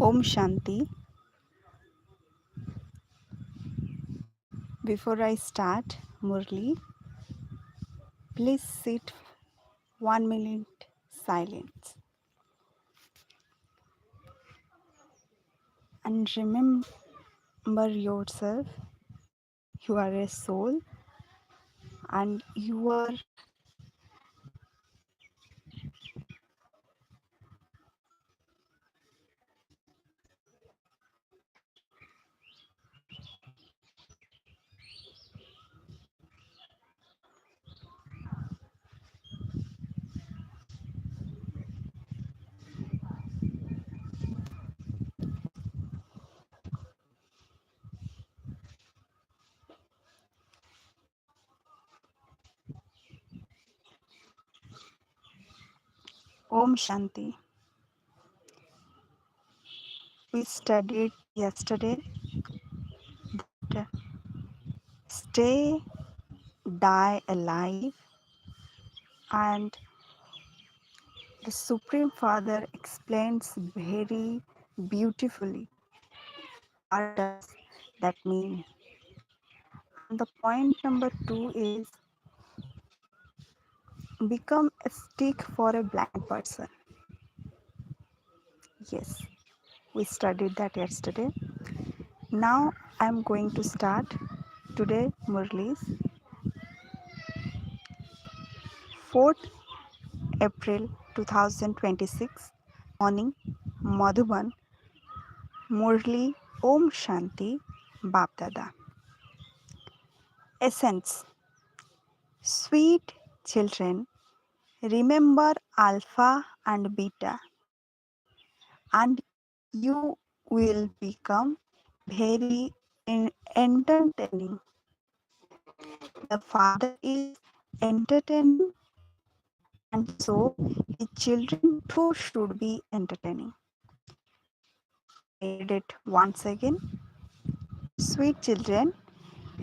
Om Shanti. Before I start, Murli, please sit 1 minute silence and remember yourself. You are a soul and you are Om Shanti. We studied yesterday that stay, die alive, and the Supreme Father explains very beautifully what does that mean. And the point number 2 is become a stick for a blind person. Yes, we studied that yesterday. Now I am going to start today Murli's 4th April 2026 morning Madhuban Murli Om Shanti Bapdada. Essence. Sweet children, remember alpha and beta, and you will become very entertaining. The Father is entertaining, and so his children too should be entertaining. I read it once again. Sweet children,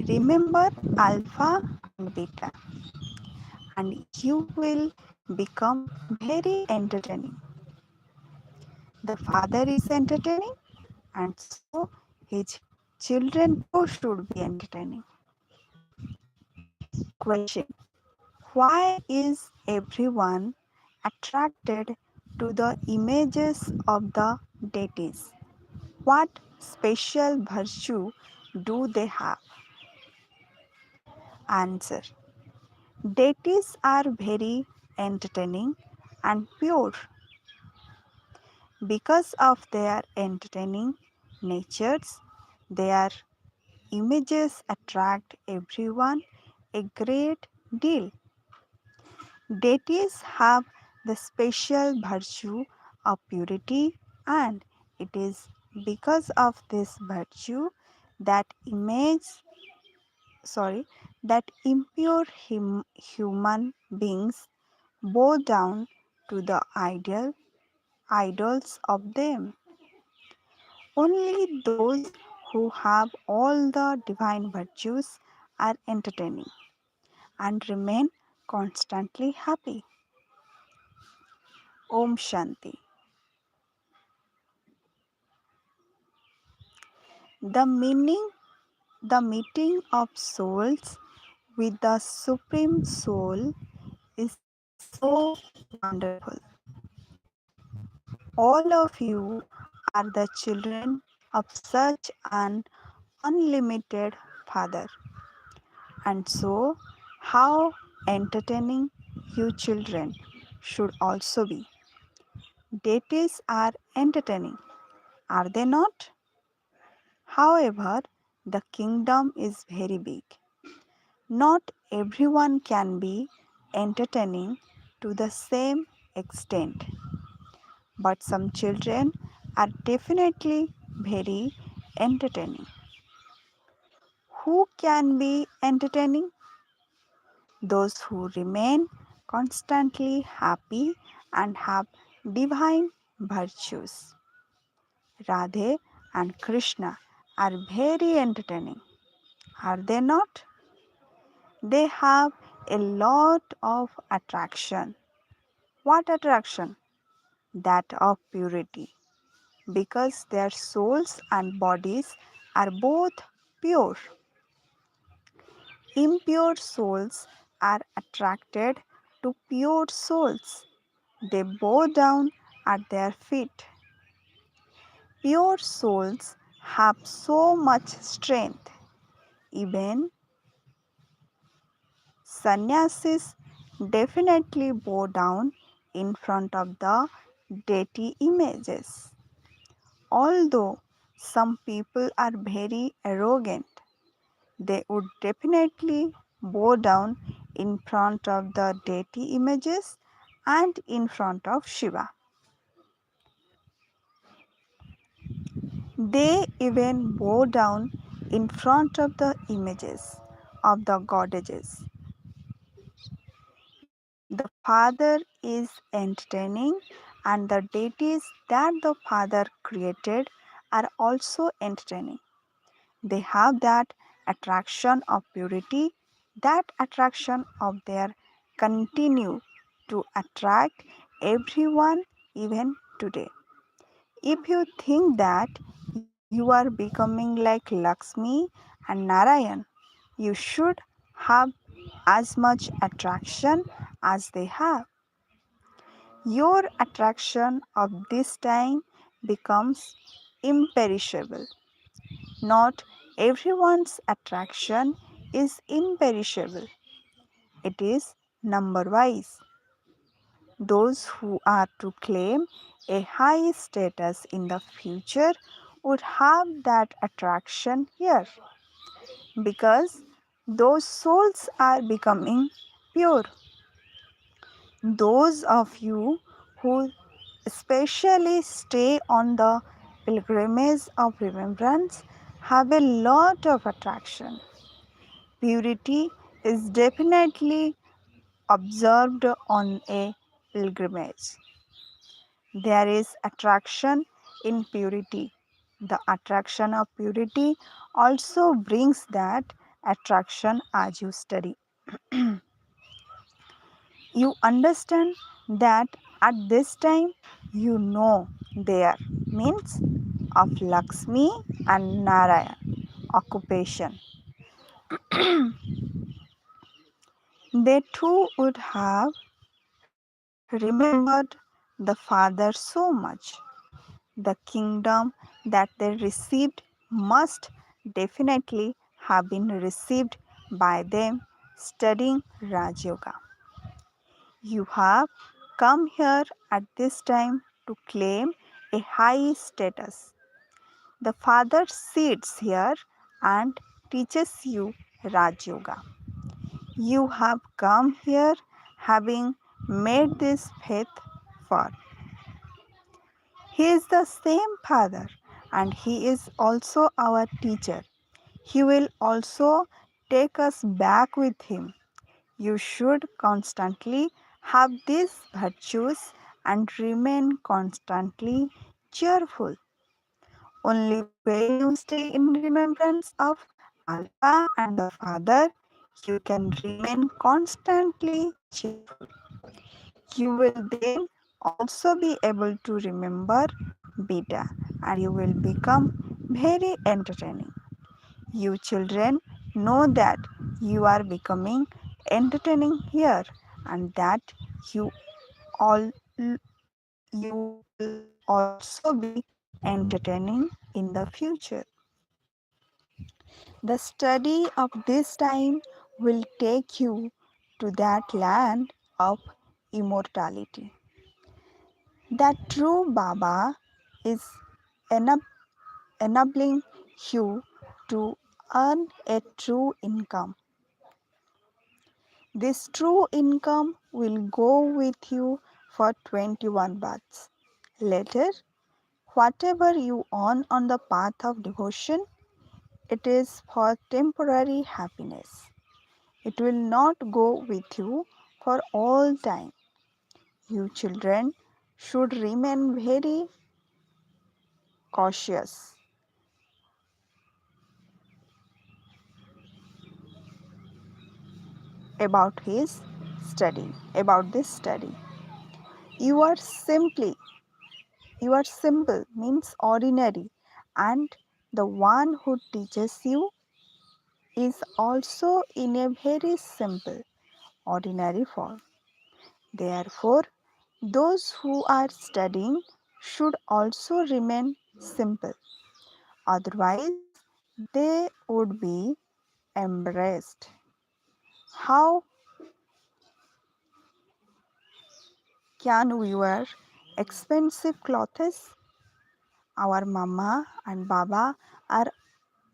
remember alpha and beta, and you will become very entertaining. The Father is entertaining, and so his children too should be entertaining. Question. Why is everyone attracted to the images of the deities? What special virtue do they have? Answer. Deities are very entertaining and pure. Because of their entertaining natures, their images attract everyone a great deal. Deities have the special virtue of purity, and it is because of this virtue that that impure human beings bow down to the idols of them. Only those who have all the divine virtues are entertaining and remain constantly happy. Om Shanti. The meeting of souls with the Supreme Soul is so wonderful. All of you are the children of such an unlimited Father. And so, how entertaining you children should also be. Deities are entertaining, are they not? However, the kingdom is very big. Not everyone can be entertaining to the same extent, but some children are definitely very entertaining. Who can be entertaining? Those who remain constantly happy and have divine virtues. Radhe and Krishna are very entertaining, are they not? They have a lot of attraction. What attraction? That of purity. because their souls and bodies are both pure. Impure souls are attracted to pure souls. They bow down at their feet. Pure souls have so much strength. Even sannyasis definitely bow down in front of the deity images. Although some people are very arrogant, they would definitely bow down in front of the deity images and in front of Shiva. They even bow down in front of the images of the goddesses. The Father is entertaining, and the deities that the Father created are also entertaining. They have that attraction of purity, that attraction of their continue to attract everyone even today. If you think that you are becoming like Lakshmi and Narayan, you should have as much attraction as they have. Your attraction of this time becomes imperishable. Not everyone's attraction is imperishable. It is number wise. Those who are to claim a high status in the future would have that attraction here because those souls are becoming pure. Those of you who especially stay on the pilgrimage of remembrance have a lot of attraction. Purity is definitely observed on a pilgrimage. There is attraction in purity. The attraction of purity also brings that attraction as you study. You understand that at this time you know there means of Lakshmi and Narayan occupation. They too would have remembered the Father so much. The kingdom that they received must definitely have been received by them studying Raj Yoga. You have come here at this time to claim a high status. The Father sits here and teaches you Raj Yoga. You have come here having made this faith firm. He is the same Father and He is also our teacher. He will also take us back with Him. You should constantly have these virtues and remain constantly cheerful. Only when you stay in remembrance of Alpha and the Father, you can remain constantly cheerful. You will then also be able to remember Beta and you will become very entertaining. You children know that you are becoming entertaining here and that you all you will also be entertaining in the future. The study of this time will take you to that land of immortality. That true Baba is enabling you to earn a true income. This true income will go with you for 21 births. Later, whatever you earn on the path of devotion, it is for temporary happiness. It will not go with you for all time. You children should remain very cautious about his study, about this study. You are simply You are simple means ordinary, and the one who teaches you is also in a very simple, ordinary form. Therefore, those who are studying should also remain simple, otherwise, they would be embarrassed. How can we wear expensive clothes? Our mama and baba are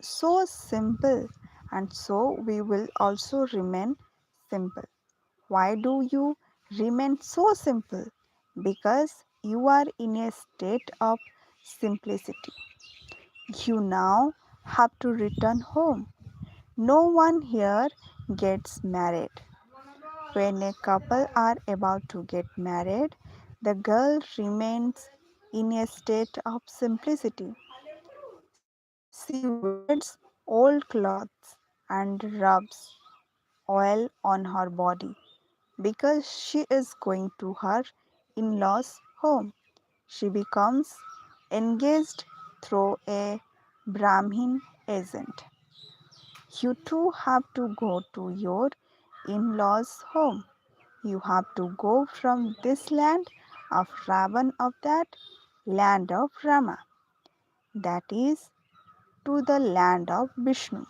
so simple, and so we will also remain simple. Why do you remain so simple? Because you are in a state of simplicity. You now have to return home. No one here gets married. When a couple are about to get married, the girl remains in a state of simplicity. She wears old clothes and rubs oil on her body because she is going to her in law's home. She becomes engaged through a Brahmin agent. You too have to go to your in law's home. You have to go from this land of Ravan of that land of Rama, that is, to the land of Vishnu.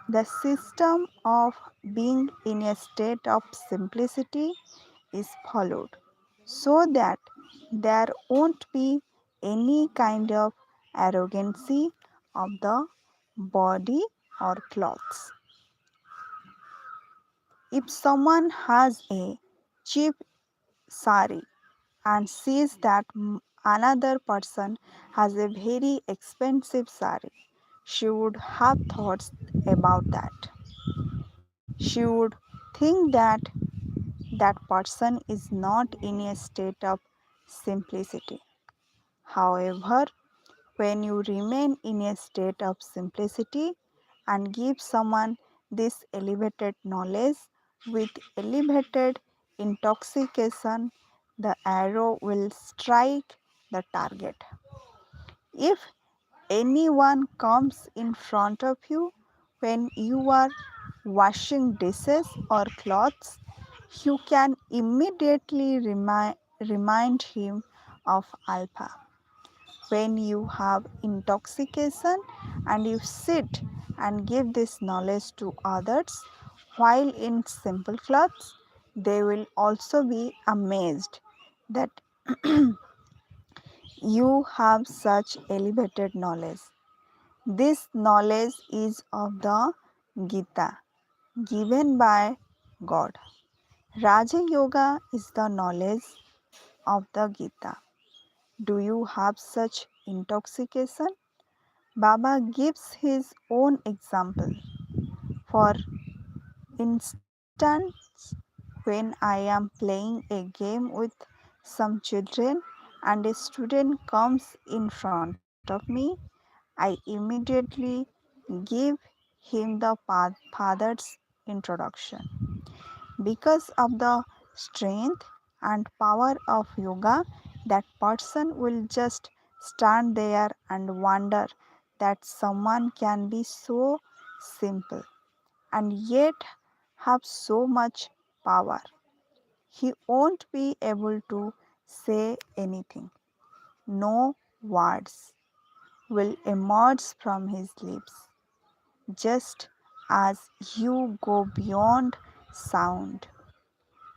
The system of being in a state of simplicity is followed so that there won't be any kind of arrogancy of the body or clothes. If someone has a cheap sari and sees that another person has a very expensive sari, she would have thoughts about that. She would think that that person is not in a state of simplicity. However, when you remain in a state of simplicity and give someone this elevated knowledge with elevated intoxication, the arrow will strike the target. If anyone comes in front of you when you are washing dishes or clothes, you can immediately remind him of Alpha. When you have intoxication and you sit and give this knowledge to others while in simple clothes, they will also be amazed that you have such elevated knowledge. This knowledge is of the Gita given by God. Raja Yoga is the knowledge of the Gita. Do you have such intoxication? Baba gives his own example. For instance, when I am playing a game with some children and a student comes in front of me, I immediately give him the father's introduction. Because of the strength and power of yoga, that person will just stand there and wonder that someone can be so simple and yet have so much power. He won't be able to say anything. No words will emerge from his lips, just as you go beyond sound.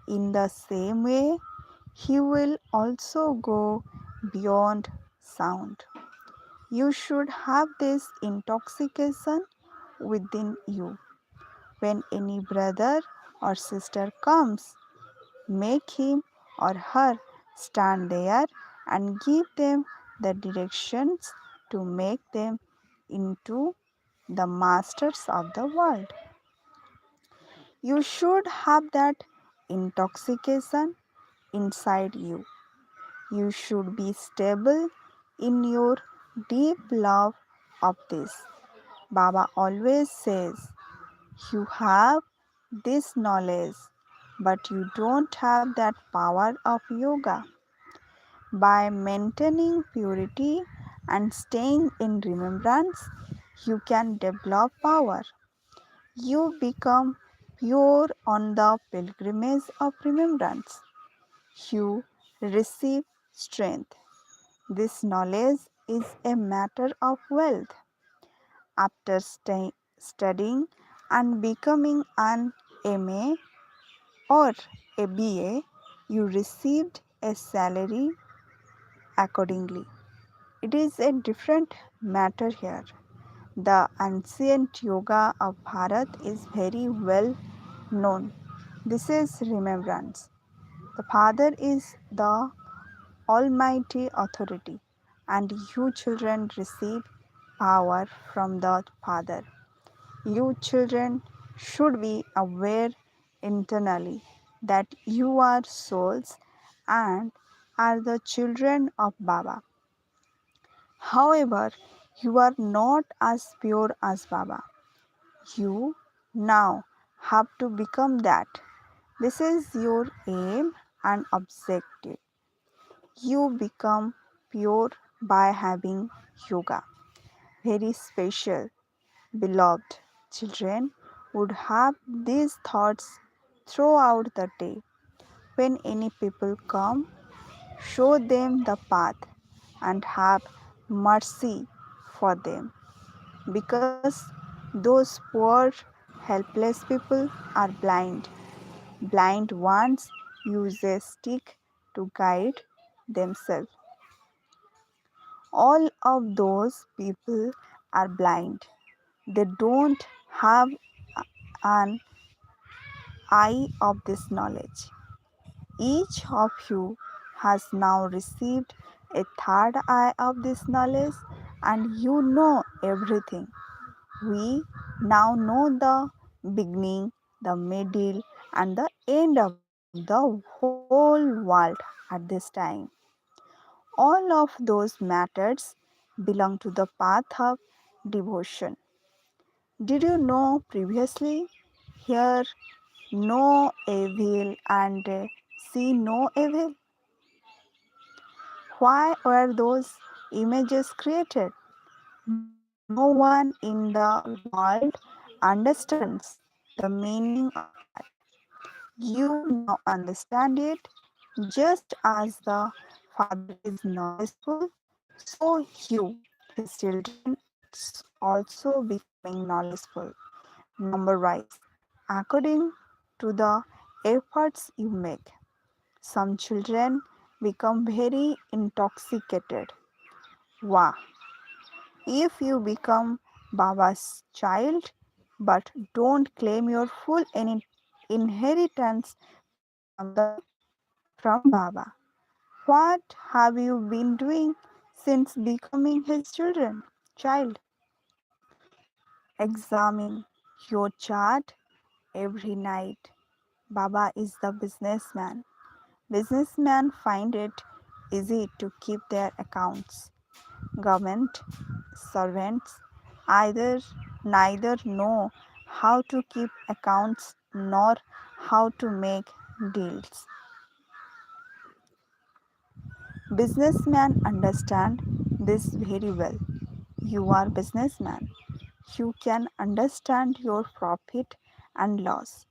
In the same way, he will also go beyond sound. You should have this intoxication within you. When any brother or sister comes, make him or her stand there and give them the directions to make them into the masters of the world. You should have that intoxication inside you. You should be stable in your deep love of this. Baba always says, you have this knowledge, but you don't have that power of yoga. By maintaining purity and staying in remembrance, you can develop power. You become pure on the pilgrimage of remembrance. You receive strength. This knowledge is a matter of wealth. After studying and becoming an MA or a BA, you received a salary accordingly. It is a different matter here. The ancient yoga of Bharat is very well known. This is remembrance. The Father is the Almighty authority, and you children receive power from the Father. You children should be aware internally that you are souls and are the children of Baba. However, you are not as pure as Baba. You now have to become that. This is your aim and objective. You become pure by having yoga. Very special, beloved children would have these thoughts throughout the day. When any people come, show them the path and have mercy for them, because those poor, helpless people are blind. Blind ones use a stick to guide themselves. All of those people are blind. They don't have an eye of this knowledge. Each of you has now received a third eye of this knowledge, and you know everything. We now know the beginning, the middle, and the end of the whole world at this time. All of those matters belong to the path of devotion. Did you know previously? Hear no evil and see no evil. Why were those images created? No one in the world understands the meaning of that. You now understand it. Just as the Father is knowledgeable, so you, his children, are also becoming knowledgeable, number wise, according to the efforts you make. Some children become very intoxicated. Wow! If you become Baba's child but don't claim your full inheritance from Baba, what have you been doing since becoming his child? Examine your chart every night. Baba is the businessman. Businessmen find it easy to keep their accounts. Government servants either neither know how to keep accounts nor how to make deals. Businessmen understand this very well. You are businessman. You can understand your profit and loss.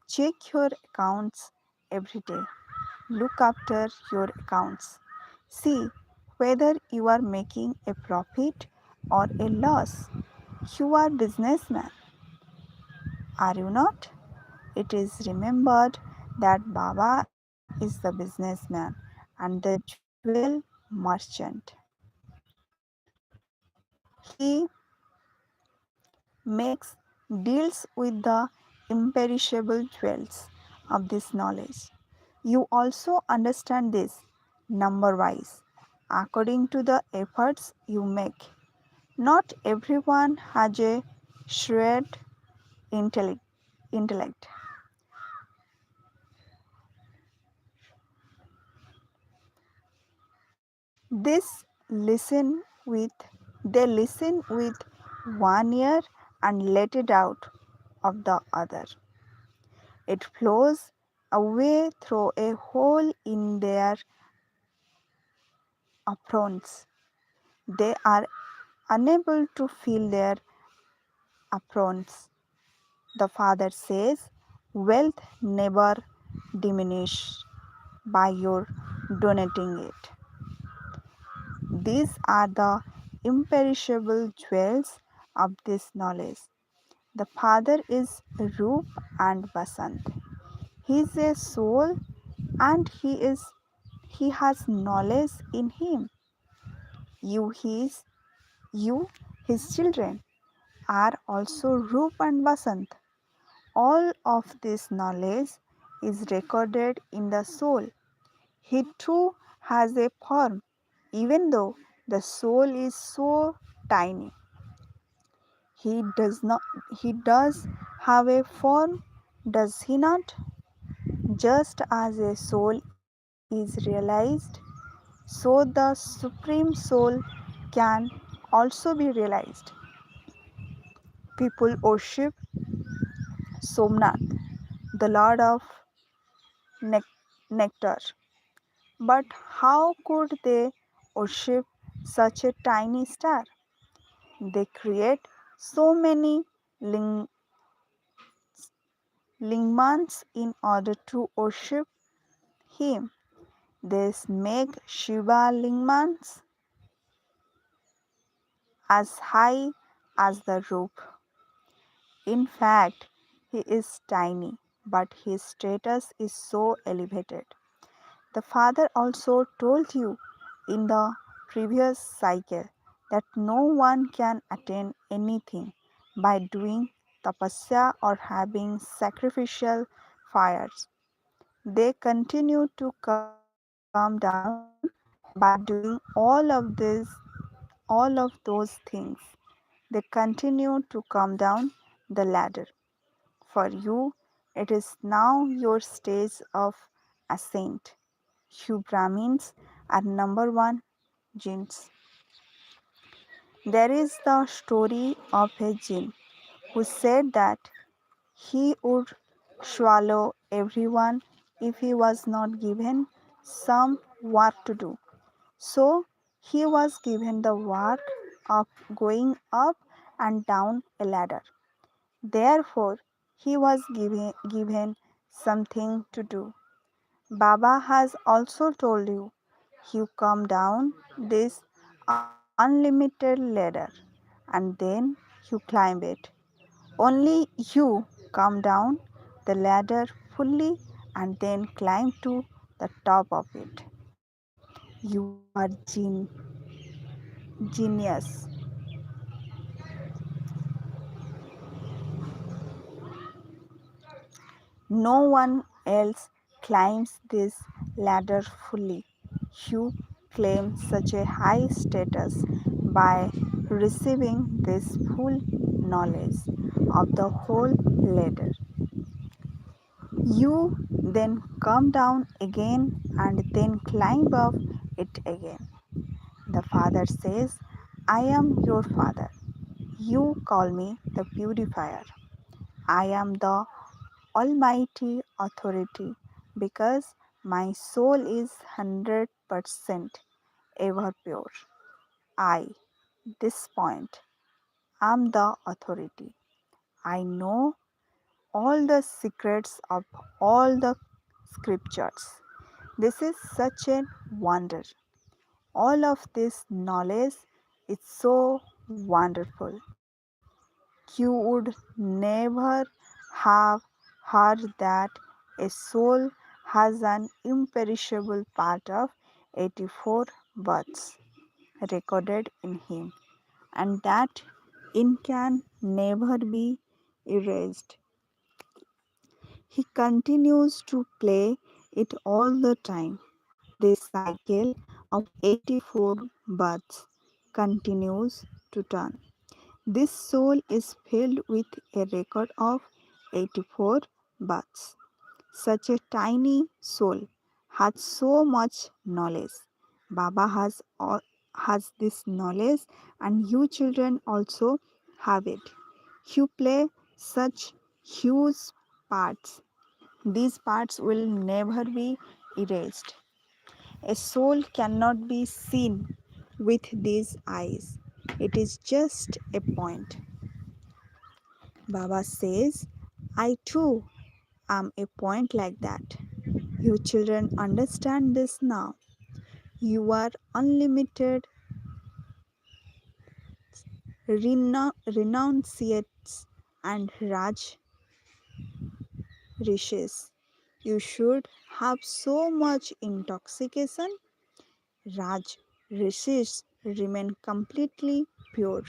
Check your accounts every day. Look after your accounts. See whether you are making a profit or a loss. You are businessman, are you not? It is remembered that Baba is the businessman and the jewel merchant. He makes deals with the imperishable jewels of this knowledge. You also understand this number wise according to the efforts you make. Not everyone has a shrewd intellect. This listen with they listen with one ear and let it out of the other. It flows away through a hole in their affronts. They are unable to feel their affronts. The father says, wealth never diminishes by your donating it. These are the imperishable jewels of this knowledge. The father is Roop and Basant. He is a soul and he has knowledge in him. You his you his children are also Roop and Basant. All of this knowledge is recorded in the soul. He too has a form, even though the soul is so tiny. He does not he does have a form, does he not? Just as a soul is realized, so the supreme soul can also be realized. People worship Somnath, the Lord of nectar. But how could they worship such a tiny star? They create so many ling- lingmans in order to worship him. They make Shiva lingmans as high as the roof. In fact, he is tiny, but his status is so elevated. The father also told you in the previous cycle that no one can attain anything by doing tapasya or having sacrificial fires. They continue to come down by doing all of those things. They continue to come down the ladder. For you, it is now your stage of ascent. You Brahmins are number one jinns. There is the story of a jinn who said that he would swallow everyone if he was not given some work to do. So he was given the work of going up and down a ladder. Therefore, he was given something to do. Baba has also told you, you come down this unlimited ladder and then you climb it. Only you come down the ladder fully and then climb to the top of it. You are genius. No one else climbs this ladder fully. You claim such a high status by receiving this full knowledge of the whole ladder. You then come down again and then climb up it again. The father says, I am your father. You call me the purifier. I am the almighty authority because my soul is 100% ever pure. I, this point, am the authority. I know all the secrets of all the scriptures. This is such a wonder. All of this knowledge is so wonderful. You would never have heard that a soul has an imperishable part of 84 births recorded in him and that it can never be erased. He continues to play it all the time. This cycle of 84 births continues to turn. This soul is filled with a record of 84 births. Such a tiny soul has so much knowledge. Baba has this knowledge, and you children also have it. You play such huge parts. These parts will never be erased. A soul cannot be seen with these eyes. It is just a point. Baba says, I too am a point like that. You children understand this now. You are unlimited renunciates and Raj rishis. You should have so much intoxication. Raj rishis remain completely pure.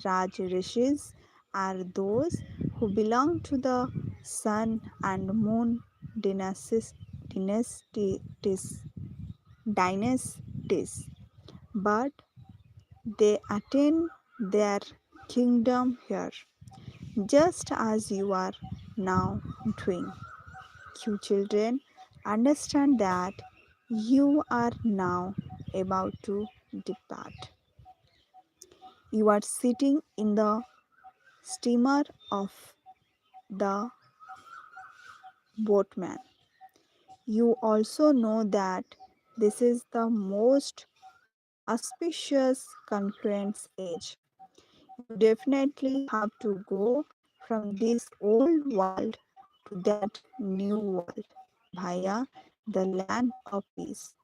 Raj rishis are those who belong to the sun and moon dynasties, dynasties, but they attain their kingdom here, just as you are now doing. You children understand that you are now about to depart. You are sitting in the steamer of the boatman. You also know that this is the most auspicious confluence age. You definitely have to go from this old world to that new world via the land of peace.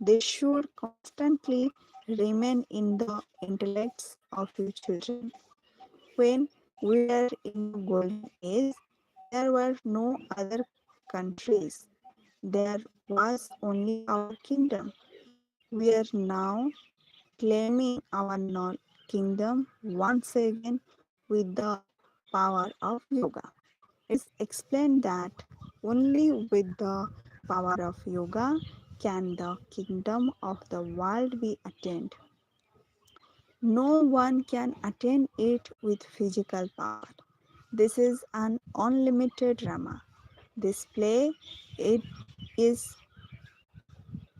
They should constantly remain in the intellects of you children. When we were in the golden age, there were no other countries. There was only our kingdom. We are now claiming our kingdom once again with the power of yoga. It is explained that only with the power of yoga can the kingdom of the world be attained. No one can attain it with physical power. This is an unlimited drama. This play it is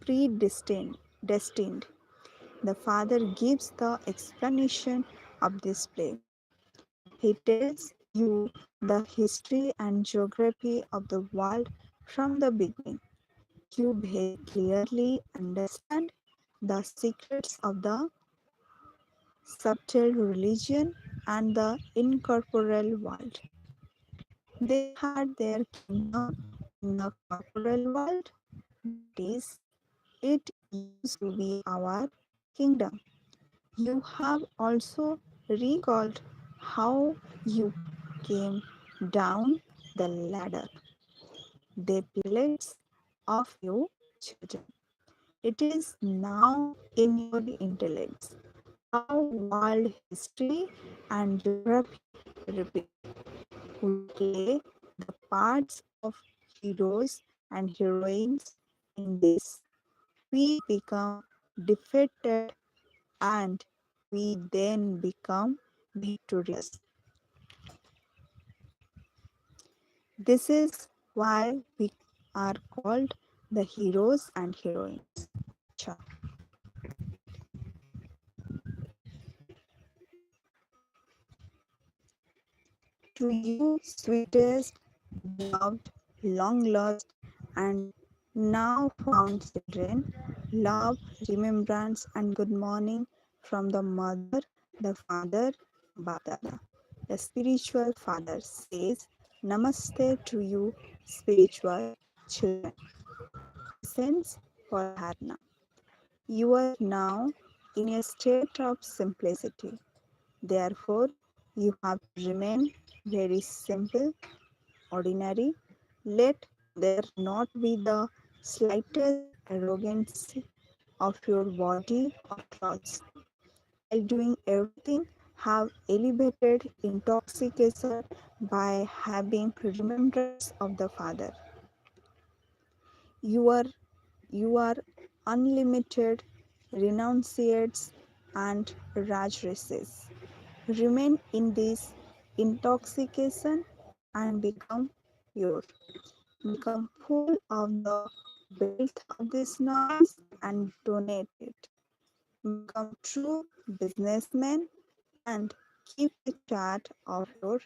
predestined. Destined. The father gives the explanation of this play. He tells you the history and geography of the world from the beginning. You very clearly understand the secrets of the subtle religion and the incorporeal world. They had their kingdom in the corporeal world, that is, it used to be our kingdom. You have also recalled how you came down the ladder. The pillars of you children. It is now in your intellects how world history and geography repeat. We play the parts of heroes and heroines in this. We become defeated and we then become victorious. This is why we are called the heroes and heroines. Cha. To you, sweetest, beloved, long lost, and now found children, love, remembrance, and good morning from the mother, the father, Badada. The spiritual father says, Namaste to you, spiritual children. Essence for Dharna. You are now in a state of simplicity. Therefore, you have to remain very simple, ordinary. Let there not be the slightest arrogance of your body or clothes. While doing everything, have elevated intoxication by having remembrance of the Father. You are you are unlimited renunciates and rajrases. Remain in this intoxication and become pure. Become full of the wealth of this knowledge and donate it. Become true businessmen and keep a chart of your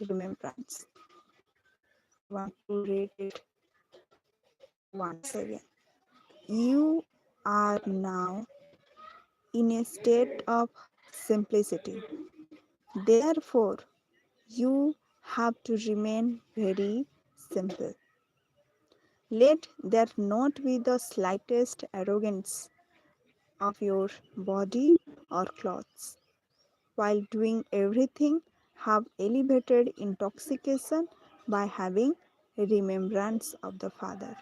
remembrance. I want to read it once again. You are now in a state of simplicity. Therefore, you have to remain very simple. Let there not be the slightest arrogance of your body or clothes. While doing everything, have elevated intoxication by having remembrance of the Father.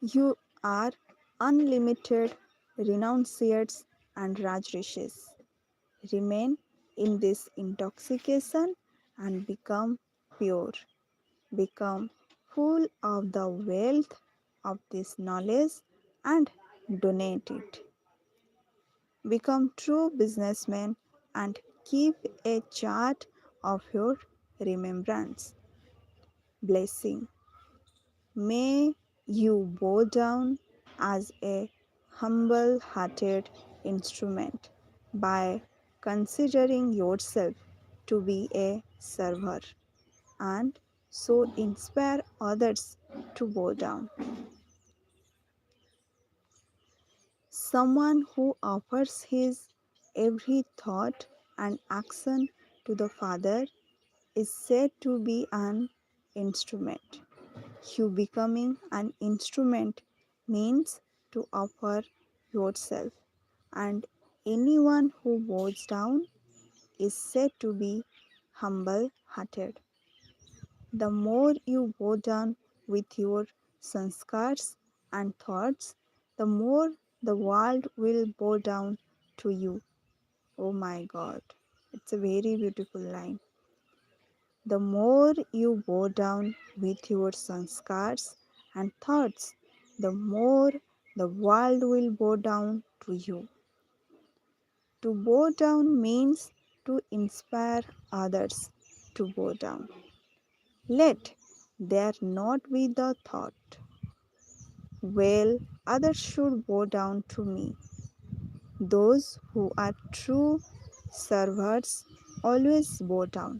You are unlimited renunciates and rajrishis. Remain in this intoxication and become pure. Become full of the wealth of this knowledge and donate it. Become true businessmen and keep a chart of your remembrance. Blessing. May you bow down as a humble hearted instrument by considering yourself to be a server and so inspire others to bow down. Someone who offers his every thought and action to the Father is said to be an instrument. You becoming an instrument means to offer yourself, and anyone who bows down is said to be humble hearted. The more you bow down with your sanskars and thoughts, the more the world will bow down to you. Oh my God, it's a very beautiful line. The more you bow down with your sanskars and thoughts, the more the world will bow down to you. To bow down means to inspire others to bow down. Let there not be the thought, well, others should bow down to me. Those who are true servants always bow down.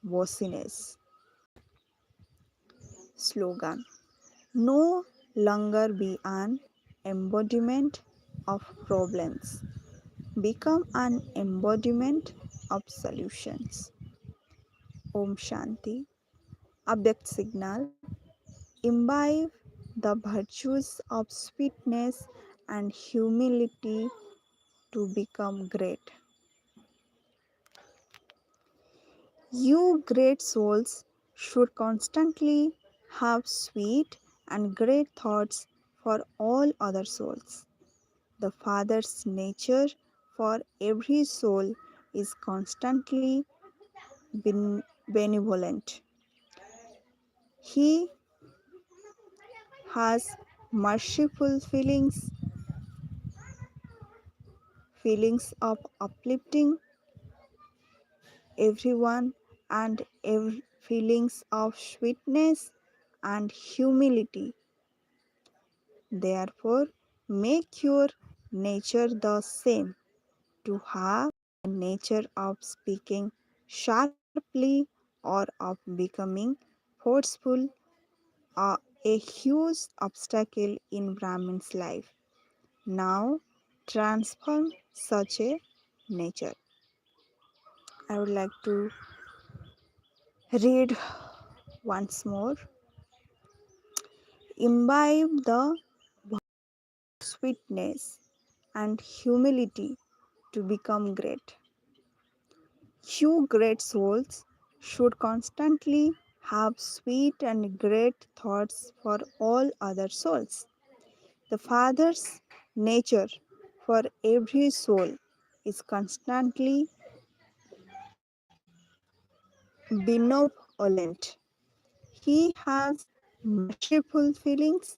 Bossiness. Slogan. No longer be an embodiment of problems. Become an embodiment of solutions. Om Shanti. Abhyakt signal. Imbibe the virtues of sweetness and humility to become great. You great souls should constantly have sweet and great thoughts for all other souls. The Father's nature for every soul is constantly benevolent. He has merciful feelings of uplifting everyone and feelings of sweetness and humility. Therefore, make your nature the same to have a nature of speaking sharply or of becoming forceful a huge obstacle in Brahmin's life. Now transform such a nature. I would like to read once more. Imbibe the sweetness and humility to become great. You great souls should constantly have sweet and great thoughts for all other souls. The Father's nature for every soul is constantly benevolent. He has merciful feelings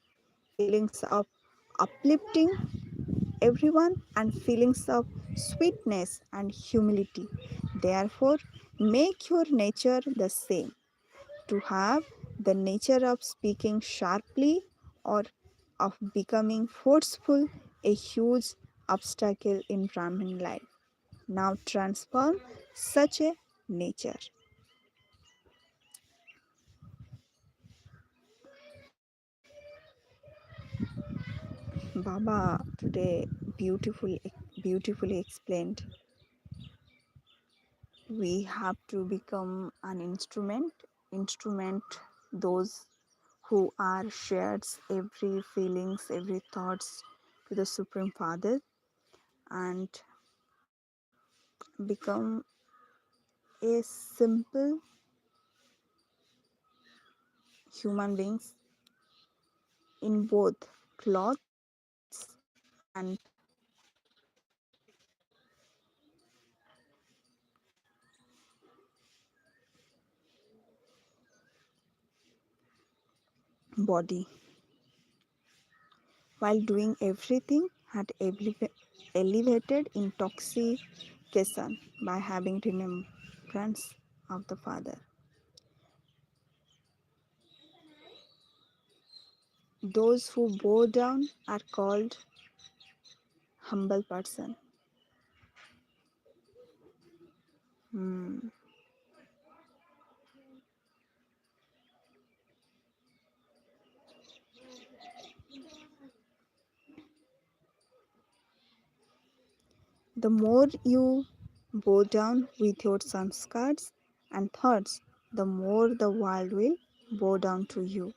of uplifting everyone, and feelings of sweetness and humility. Therefore, make your nature the same to have the nature of speaking sharply or of becoming forceful, a huge obstacle in Brahmin life. Now transform such a nature. Baba today beautifully explained. We have to become an instrument those who are shares every feelings, every thoughts to the Supreme Father, and become a simple human beings in both clothes and body, while doing everything at elevated intoxication by having remembrance of the Father. Those who bow down are called humble person. Hmm. The more you bow down with your sanskars and thoughts, the more the world will bow down to you.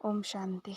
Om Shanti.